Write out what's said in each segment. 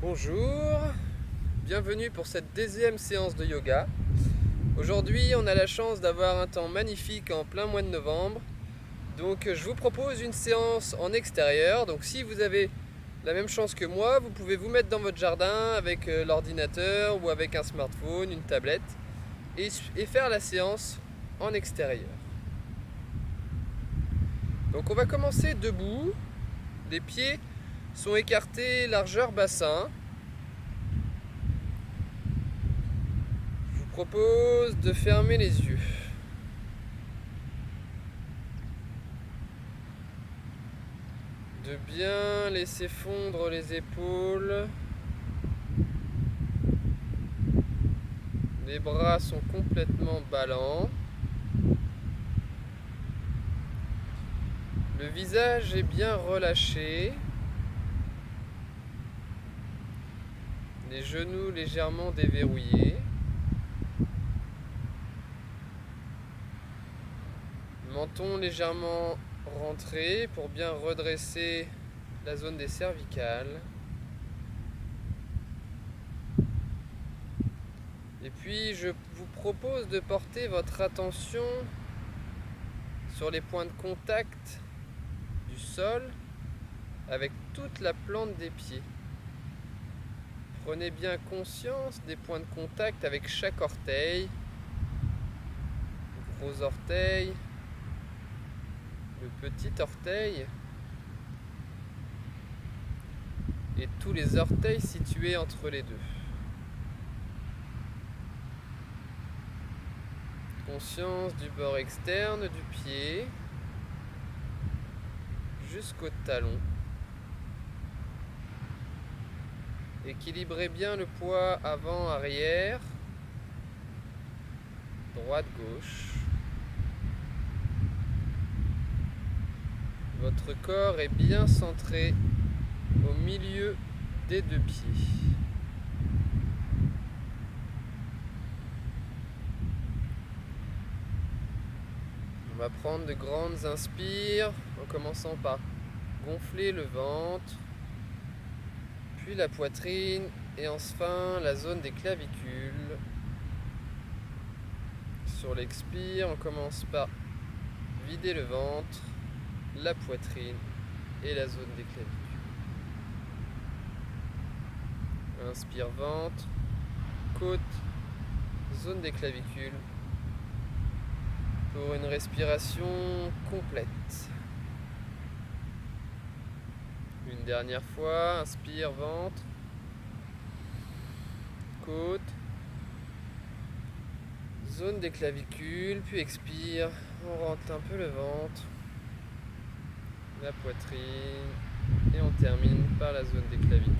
Bonjour, bienvenue pour cette deuxième séance de yoga. Aujourd'hui, on a la chance d'avoir un temps magnifique en plein mois de novembre. Donc je vous propose une séance en extérieur. Donc si vous avez la même chance que moi, vous pouvez vous mettre dans votre jardin avec l'ordinateur ou avec un smartphone, une tablette et faire la séance en extérieur. Donc on va commencer debout. Les pieds sont écartés largeur bassin. Je vous propose de fermer les yeux. De bien laisser fondre les épaules. Les bras sont complètement ballants. Le visage est bien relâché. Les genoux légèrement déverrouillés. Menton légèrement rentré pour bien redresser la zone des cervicales. Et puis je vous propose de porter votre attention sur les points de contact du sol avec toute la plante des pieds. Prenez bien conscience des points de contact avec chaque orteil, le gros orteil, le petit orteil et tous les orteils situés entre les deux. Conscience du bord externe du pied jusqu'au talon. Équilibrez bien le poids avant-arrière, droite-gauche. Votre corps est bien centré au milieu des deux pieds. On va prendre de grandes inspires en commençant par gonfler le ventre, puis la poitrine et enfin la zone des clavicules. Sur l'expire, on commence par vider le ventre, la poitrine et la zone des clavicules. Inspire ventre, côte, zone des clavicules pour une respiration complète. Une dernière fois, inspire ventre, côte, zone des clavicules, puis expire, on rentre un peu le ventre, la poitrine et on termine par la zone des clavicules.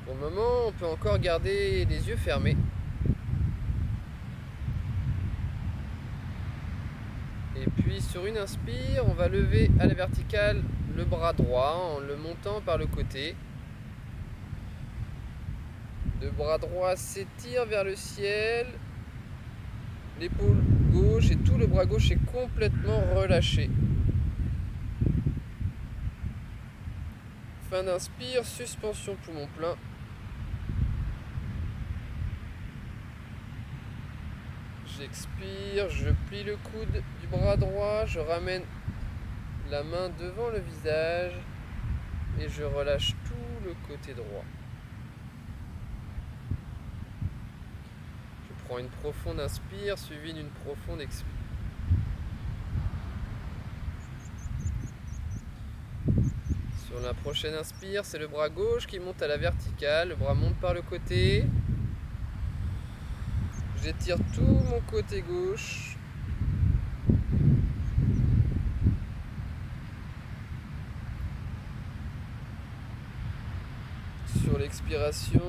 Pour le moment, on peut encore garder les yeux fermés. Et puis sur une inspire, on va lever à la verticale le bras droit en le montant par le côté. Le bras droit s'étire vers le ciel. L'épaule gauche et tout le bras gauche est complètement relâché. Fin d'inspire, suspension poumon plein. J'expire, je plie le coude du bras droit, je ramène la main devant le visage et je relâche tout le côté droit. Je prends une profonde inspire suivie d'une profonde expire. Sur la prochaine inspire, c'est le bras gauche qui monte à la verticale, le bras monte par le côté. J'étire tout mon côté gauche. Sur l'expiration,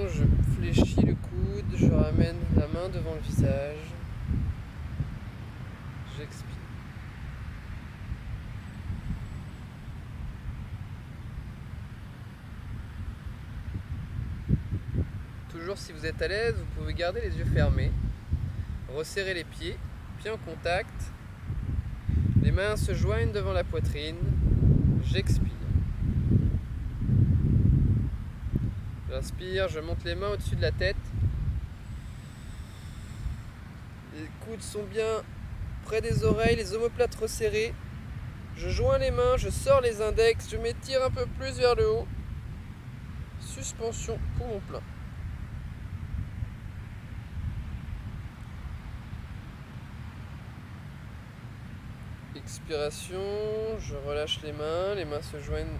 je fléchis le coude, je ramène la main devant le visage. J'expire. Toujours si vous êtes à l'aise, vous pouvez garder les yeux fermés. Resserrez les pieds, pieds en contact. Les mains se joignent devant la poitrine. j'expire. J'inspire, je monte les mains au-dessus de la tête. Les coudes sont bien près des oreilles, les omoplates resserrées. Je joins les mains, je sors les index, je m'étire un peu plus vers le haut. Suspension poumon plein. Expiration, je relâche les mains se joignent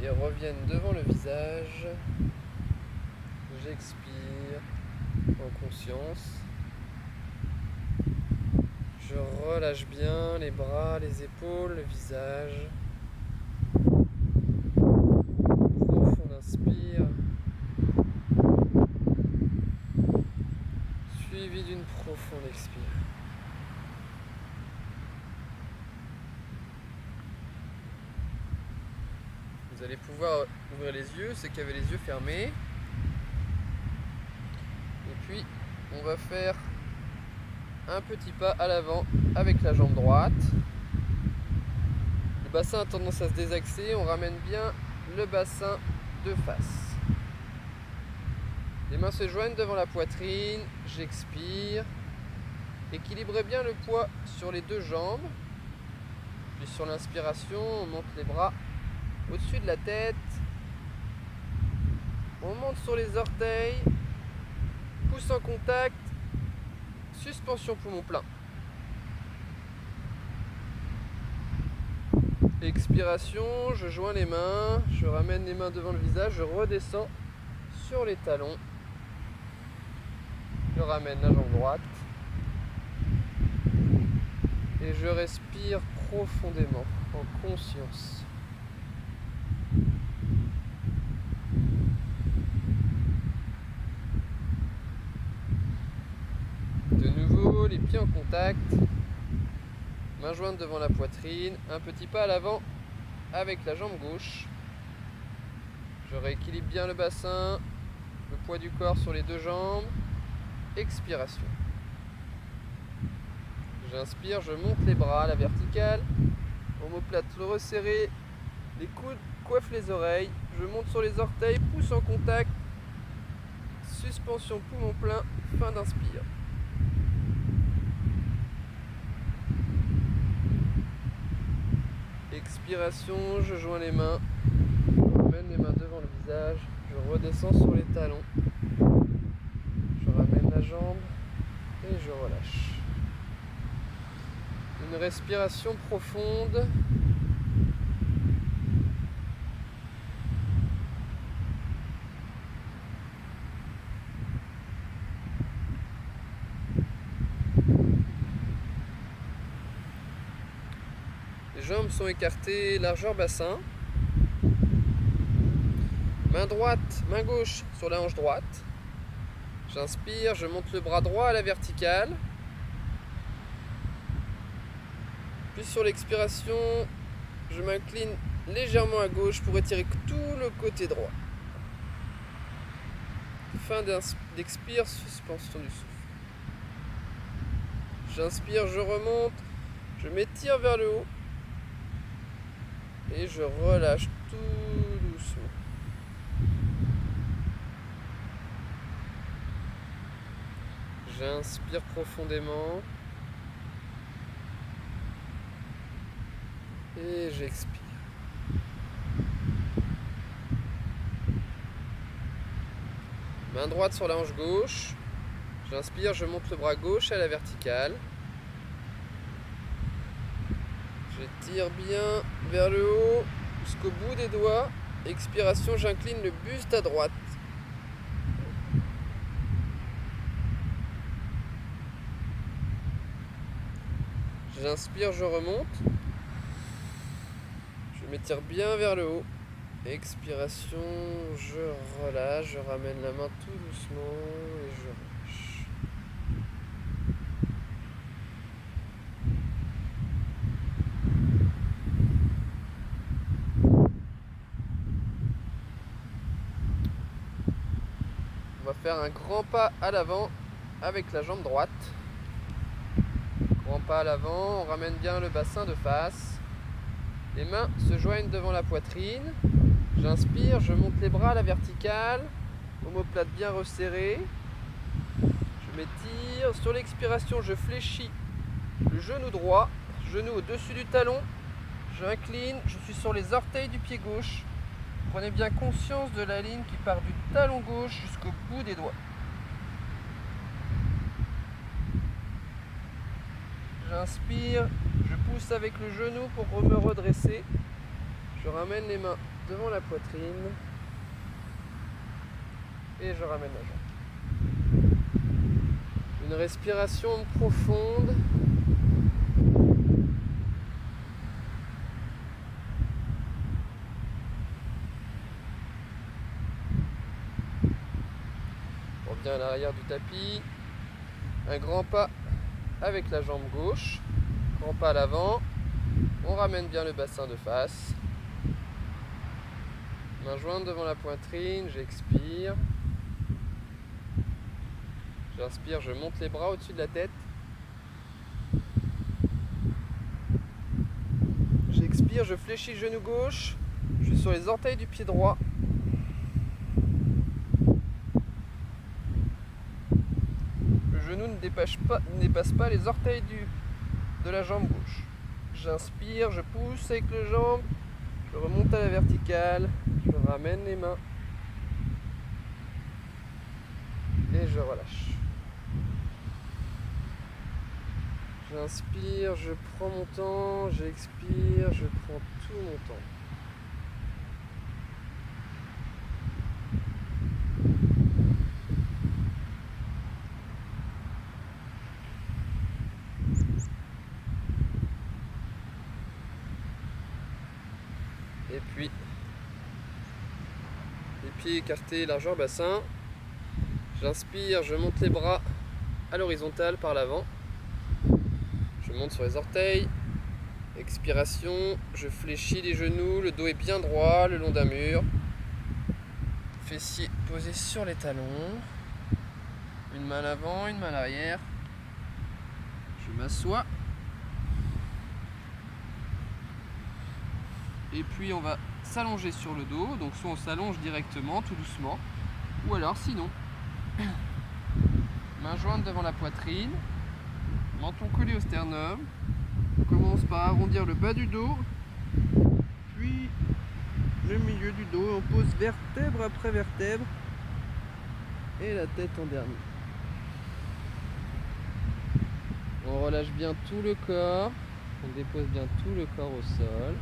et reviennent devant le visage. J'expire en conscience. Je relâche bien les bras, les épaules, le visage. Profond inspire. Suivi d'une profonde expire. Vous allez pouvoir ouvrir les yeux, ceux qui avaient les yeux fermés. Et puis, on va faire un petit pas à l'avant avec la jambe droite. Le bassin a tendance à se désaxer, on ramène bien le bassin de face. Les mains se joignent devant la poitrine, j'expire. Équilibrez bien le poids sur les deux jambes. Puis sur l'inspiration, on monte les bras au-dessus de la tête. On monte sur les orteils. Pouce en contact. Suspension poumon plein. Expiration, je joins les mains, je ramène les mains devant le visage, je redescends sur les talons. Je ramène la jambe droite. Et je respire profondément, en conscience. De nouveau, les pieds en contact. Main jointe devant la poitrine, un petit pas à l'avant avec la jambe gauche. Je rééquilibre bien le bassin, le poids du corps sur les deux jambes. Expiration. J'inspire, je monte les bras à la verticale. Omoplate resserrée, les coudes coiffent les oreilles. Je monte sur les orteils, pouce en contact. Suspension poumon plein, fin d'inspire. Expiration, je joins les mains, je ramène les mains devant le visage, je redescends sur les talons, je ramène la jambe et je relâche. Une respiration profonde. Les jambes sont écartées, largeur bassin. Main droite, main gauche sur la hanche droite. J'inspire, je monte le bras droit à la verticale. Puis sur l'expiration, je m'incline légèrement à gauche pour étirer tout le côté droit. Fin d'expire, suspension du souffle. J'inspire, je remonte, je m'étire vers le haut. Et je relâche tout doucement. J'inspire profondément. Et j'expire. Main droite sur la hanche gauche. J'inspire, je monte le bras gauche à la verticale. J'étire bien vers le haut jusqu'au bout des doigts. Expiration, j'incline le buste à droite. J'inspire, je remonte. Je m'étire bien vers le haut. Expiration, je relâche, je ramène la main tout doucement et je relâche. On va faire un grand pas à l'avant avec la jambe droite. Grand pas à l'avant, on ramène bien le bassin de face. Les mains se joignent devant la poitrine. J'inspire, je monte les bras à la verticale, omoplate bien resserrée. Je m'étire. Sur l'expiration, je fléchis le genou droit, genou au-dessus du talon. J'incline, je suis sur les orteils du pied gauche. Prenez bien conscience de la ligne qui part du talon gauche jusqu'au bout des doigts. J'inspire, je pousse avec le genou pour me redresser. Je ramène les mains devant la poitrine et je ramène la jambe. Une respiration profonde. On revient à l'arrière du tapis. Un grand pas avec la jambe gauche. Grand pas à l'avant. On ramène bien le bassin de face. Main jointe devant la poitrine, j'expire. J'inspire, je monte les bras au-dessus de la tête. J'expire, je fléchis le genou gauche. Je suis sur les orteils du pied droit. Le genou ne dépasse pas les orteils de la jambe gauche. J'inspire, je pousse avec le jambe. Je remonte à la verticale. Je ramène les mains. Et je relâche. J'inspire, je prends mon temps, j'expire, je prends tout mon temps. Et puis, les pieds écartés, largeur bassin. J'inspire, je monte les bras à l'horizontale par l'avant. Je monte sur les orteils. Expiration, je fléchis les genoux, le dos est bien droit le long d'un mur. Fessiers posés sur les talons. Une main à l'avant, une main à l'arrière. Je m'assois. Et puis on va s'allonger sur le dos. Donc soit on s'allonge directement, tout doucement. Ou alors sinon, main jointe devant la poitrine. Menton collé au sternum. On commence par arrondir le bas du dos. Puis le milieu du dos. On pose vertèbre après vertèbre. Et la tête en dernier. On relâche bien tout le corps. On dépose bien tout le corps au sol.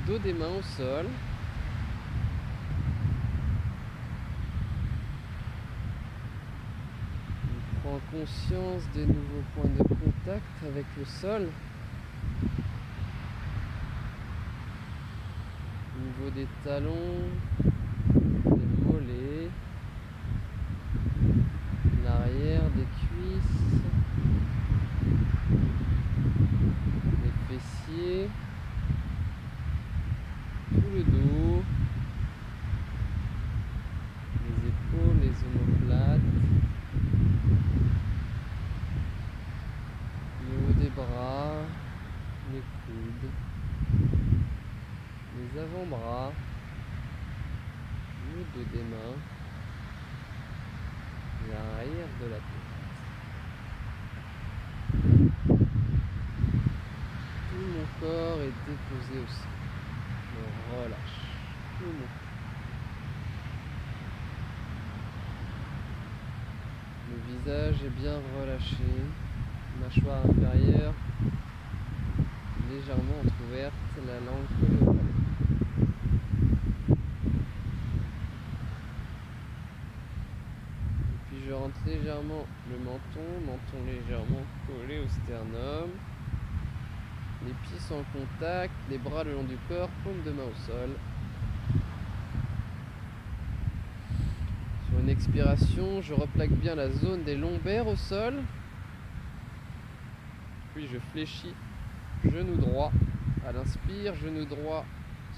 Dos des mains au sol. On prend conscience des nouveaux points de contact avec le sol. Au niveau des talons, des mollets, l'arrière des cuisses, les fessiers, tout le dos, les épaules, les omoplates, le haut des bras, les coudes, les avant-bras, le dos des mains, l'arrière de la tête. Tout mon corps est déposé au sol. Je relâche tout mon corps. Le visage est bien relâché. Mâchoire inférieure légèrement entrouverte, la langue collée au palais. Et puis je rentre légèrement le menton légèrement collé au sternum. Les pieds sont en contact, les bras le long du corps, paume de main au sol. Sur une expiration, je replaque bien la zone des lombaires au sol. Puis je fléchis, genou droit à l'inspire, genou droit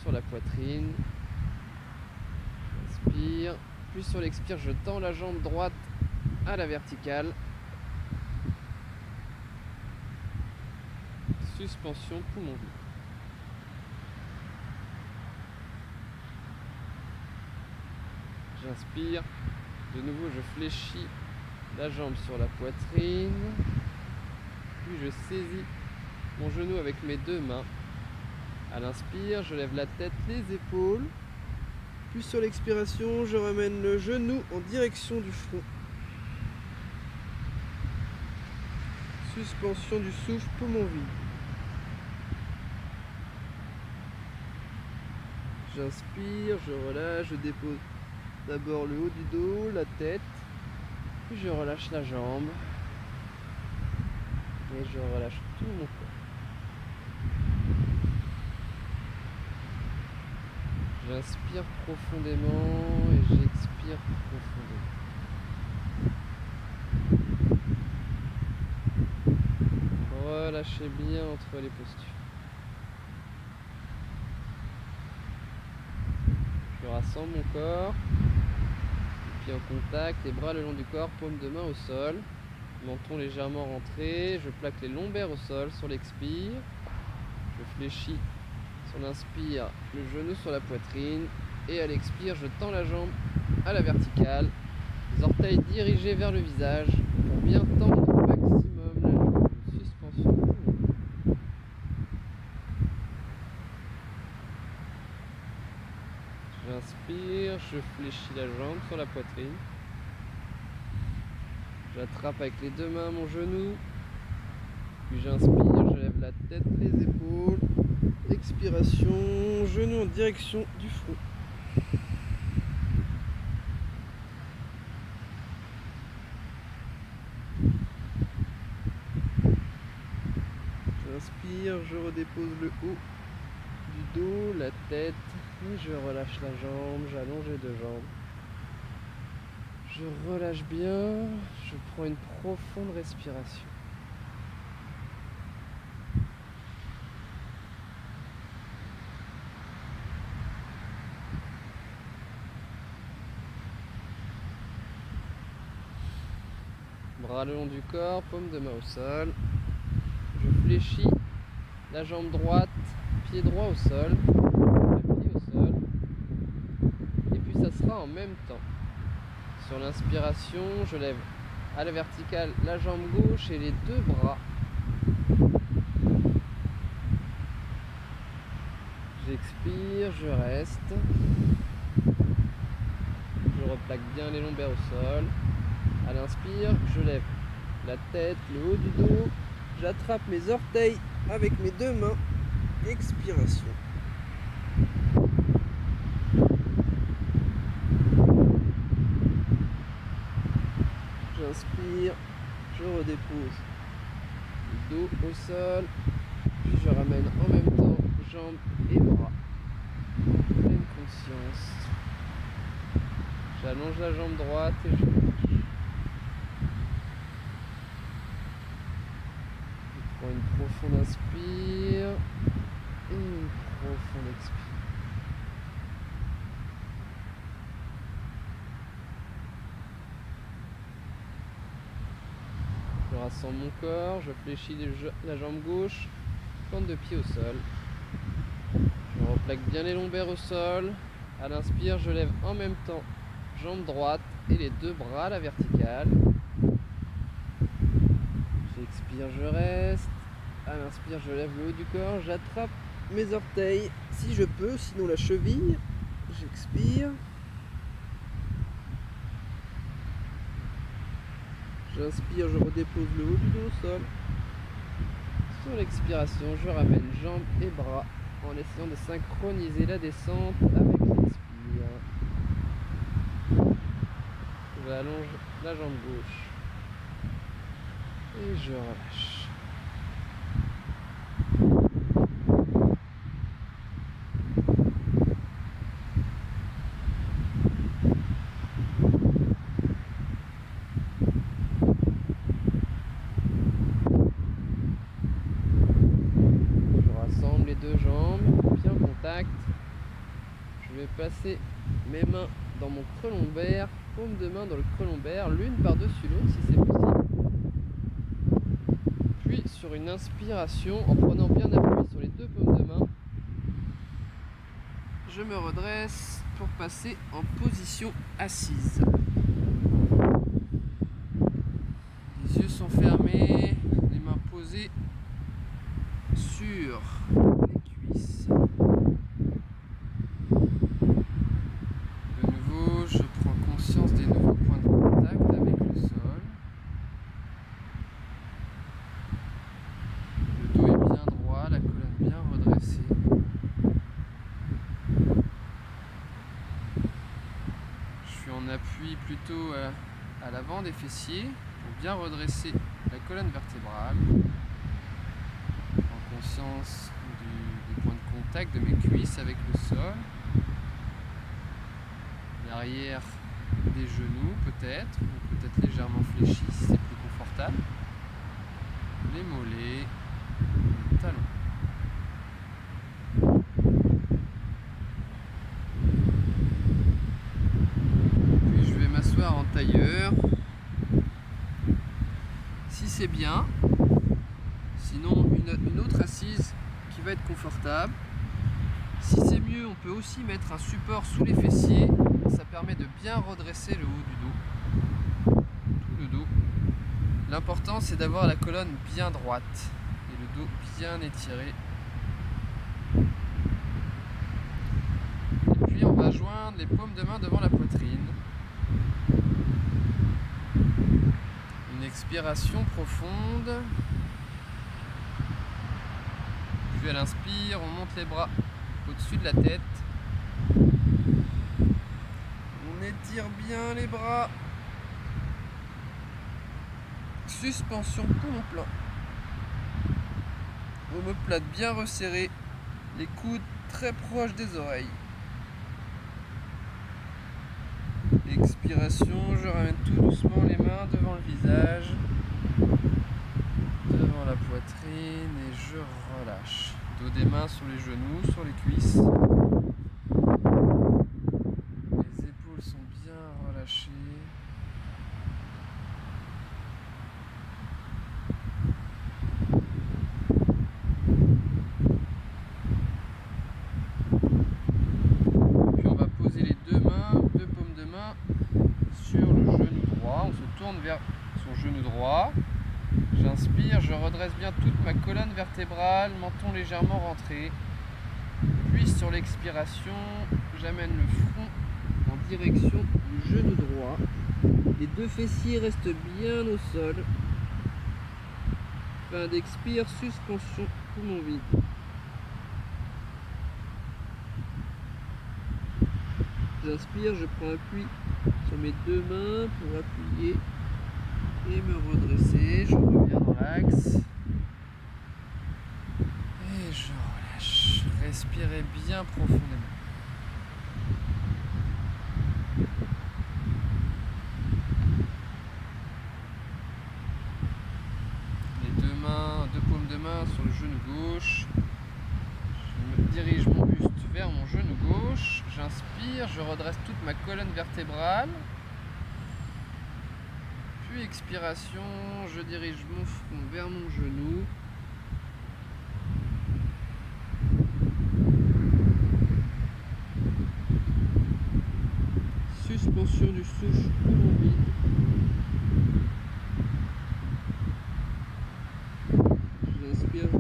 sur la poitrine. Inspire, puis sur l'expire, je tends la jambe droite à la verticale. Suspension poumon vide. J'inspire. De nouveau, je fléchis la jambe sur la poitrine. Puis je saisis mon genou avec mes deux mains. À l'inspire, je lève la tête, les épaules. Puis sur l'expiration, je ramène le genou en direction du front. Suspension du souffle, poumon vide. J'inspire, je relâche, je dépose d'abord le haut du dos, la tête, puis je relâche la jambe et je relâche tout mon corps. J'inspire profondément et j'expire profondément. Relâchez bien entre les postures. Je rassemble mon corps, les pieds en contact, les bras le long du corps, paume de main au sol, menton légèrement rentré, je plaque les lombaires au sol sur l'expire, je fléchis sur l'inspire le genou sur la poitrine et à l'expire je tends la jambe à la verticale, les orteils dirigés vers le visage pour bien tendre au maximum la jambe, suspension. J'inspire, je fléchis la jambe sur la poitrine. J'attrape avec les deux mains mon genou. Puis j'inspire, je lève la tête, les épaules. Expiration, genou en direction du front. J'inspire, je redépose le haut du dos, la tête. Et je relâche la jambe, j'allonge les deux jambes. Je relâche bien, je prends une profonde respiration. Bras le long du corps, paume de main au sol. Je fléchis la jambe droite, pied droit au sol, le pied au sol. Et puis ça sera en même temps. Sur l'inspiration, je lève à la verticale la jambe gauche et les deux bras. J'expire, je reste. Je replaque bien les lombaires au sol. À l'inspire, je lève la tête, le haut du dos. J'attrape mes orteils avec mes deux mains. Expiration. J'inspire, je redépose le dos au sol, puis je ramène en même temps jambes et bras. Pleine conscience. J'allonge la jambe droite et je relâche. Je prends une profonde inspire et une profonde expire. Je rassemble mon corps, je fléchis la jambe gauche, pointe de pied au sol. Je replaque bien les lombaires au sol. À l'inspire, je lève en même temps jambe droite et les deux bras à la verticale. J'expire, je reste. À l'inspire, je lève le haut du corps, j'attrape mes orteils si je peux, sinon la cheville. J'expire. J'inspire, je redépose le haut du dos au sol. Sur l'expiration, je ramène jambes et bras en essayant de synchroniser la descente avec l'expire. J'allonge la jambe gauche et je relâche. Deux jambes, pieds en contact. Je vais placer mes mains dans mon creux lombaire, paume de main dans le creux lombaire, l'une par-dessus l'autre si c'est possible. Puis sur une inspiration, en prenant bien appui sur les deux paumes de main, je me redresse pour passer en position assise. Les yeux sont fermés, les mains posées sur les cuisses. De nouveau, je prends conscience des nouveaux points de contact avec le sol. Le dos est bien droit, la colonne bien redressée. Je suis en appui plutôt à l'avant des fessiers pour bien redresser la colonne vertébrale. En conscience des points de contact de mes cuisses avec le sol. L'arrière des genoux peut-être, ou peut-être légèrement fléchi si c'est plus confortable. Les mollets, les talons. Puis je vais m'asseoir en tailleur. Si c'est bien, sinon une autre assise qui va être confortable. Si c'est mieux, on peut aussi mettre un support sous les fessiers. Ça permet de bien redresser le haut du dos, tout le dos. L'important c'est d'avoir la colonne bien droite et le dos bien étiré. Et puis on va joindre les paumes de main devant la poitrine. Une expiration profonde. Puis à l'inspire, on monte les bras au-dessus de la tête. On étire bien les bras. Suspension poumon plein. Omoplate bien resserrée. Les coudes très proches des oreilles. Expiration, je ramène tout doucement les mains devant le visage. Devant la poitrine et je relâche. Dos des mains sur les genoux, sur les cuisses. Les épaules sont bien relâchées. Puis on va poser les deux paumes de main sur le genou droit. On se tourne vers son genou droit. J'inspire, je redresse bien toute ma colonne vertébrale, menton légèrement rentré. Puis sur l'expiration, j'amène le front en direction du genou droit. Les deux fessiers restent bien au sol. Fin d'expire, suspension, poumon vide. J'inspire, je prends appui sur mes deux mains pour appuyer et me redresser. Je reviens dans l'axe. Et je relâche. Respirez bien profondément. Les deux paumes de main sur le genou gauche. Je me dirige mon buste vers mon genou gauche. J'inspire, je redresse toute ma colonne vertébrale. Puis expiration, je dirige mon front vers mon genou. Suspension du souffle, poumon vide. J'inspire, je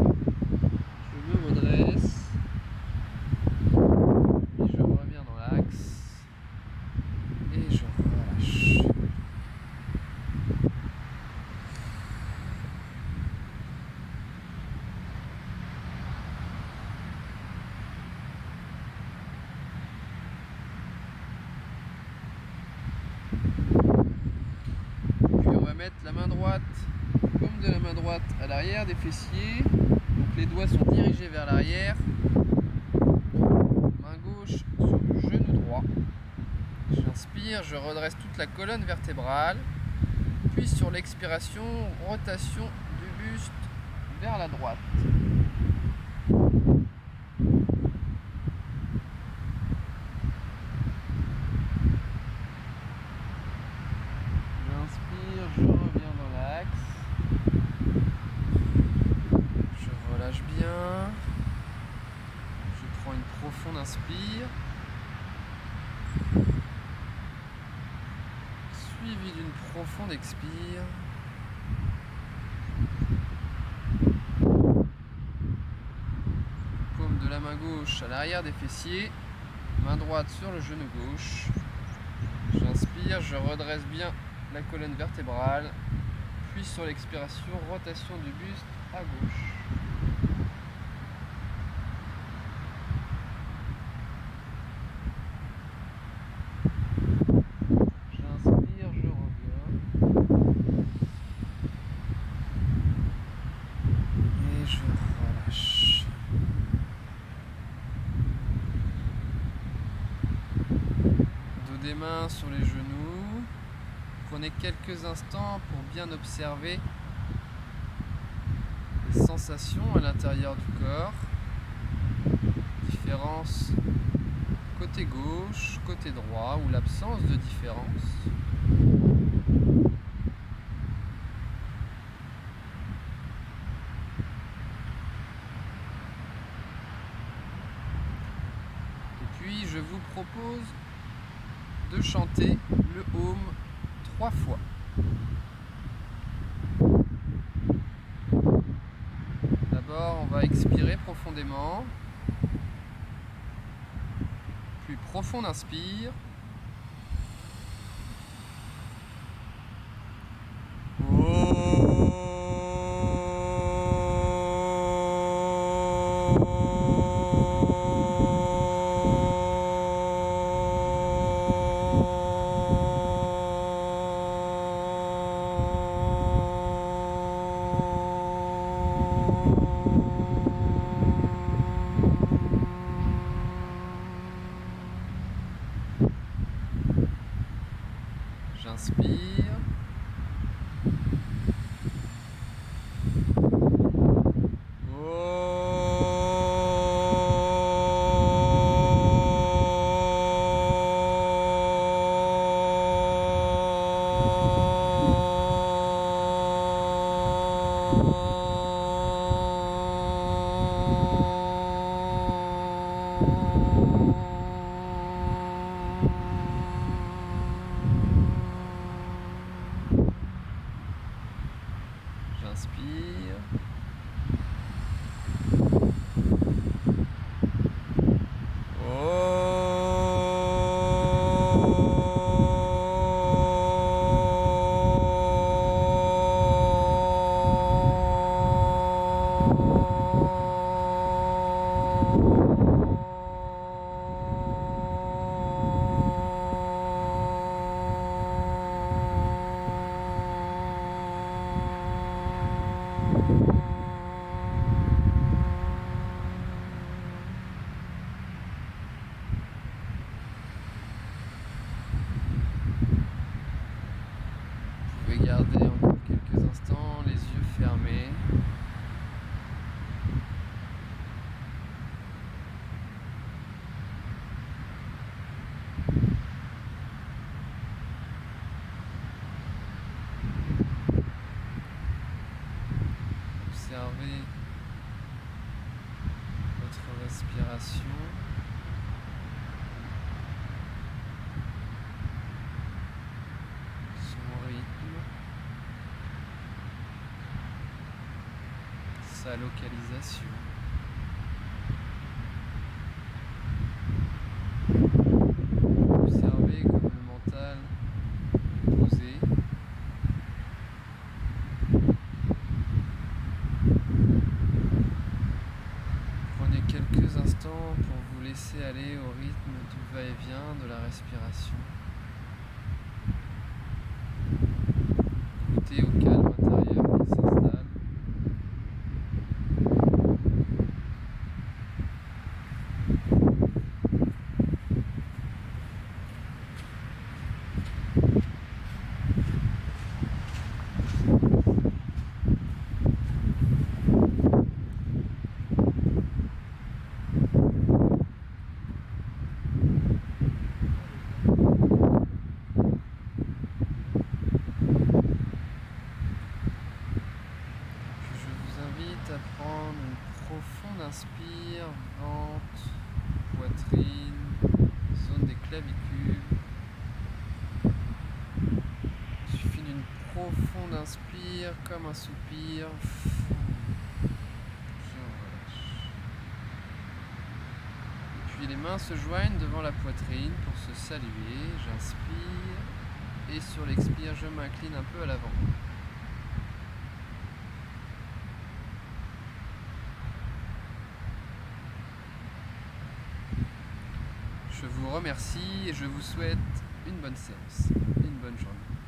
me redresse. Et je reviens dans l'axe. Et je relâche. Mettre la main droite, paume de la main droite à l'arrière des fessiers, donc les doigts sont dirigés vers l'arrière, main gauche sur le genou droit. J'inspire, je redresse toute la colonne vertébrale, puis sur l'expiration, rotation du buste vers la droite. Je reviens dans l'axe. Je relâche bien. Je prends une profonde profonde inspire, suivi d'une profonde expire. Paume de la main gauche à l'arrière des fessiers, main droite sur le genou gauche. J'inspire, je redresse bien la colonne vertébrale, puis sur l'expiration, rotation du buste à gauche. J'inspire, je reviens. Et je relâche. Dos des mains sur les genoux. Prenez quelques instants pour bien observer les sensations à l'intérieur du corps. Différence côté gauche, côté droit ou l'absence de différence. Et puis je vous propose de chanter le Om 3 fois. D'abord, on va expirer profondément, puis profonde inspire. J'inspire. J'inspire. Vous pouvez garder encore quelques instants les yeux fermés. Observez votre respiration. Son rythme. Sa localisation. Observez comme le mental est posé. Prenez quelques instants pour vous laisser aller au rythme du va-et-vient de la respiration. Goûtez au calme intérieur qui s'installe. À prendre une profonde inspire, ventre, poitrine, zone des clavicules. Il suffit d'une profonde inspire comme un soupir. Je relâche. Et puis les mains se joignent devant la poitrine pour se saluer. J'inspire et sur l'expire je m'incline un peu à l'avant. Je vous remercie et je vous souhaite une bonne séance, une bonne journée.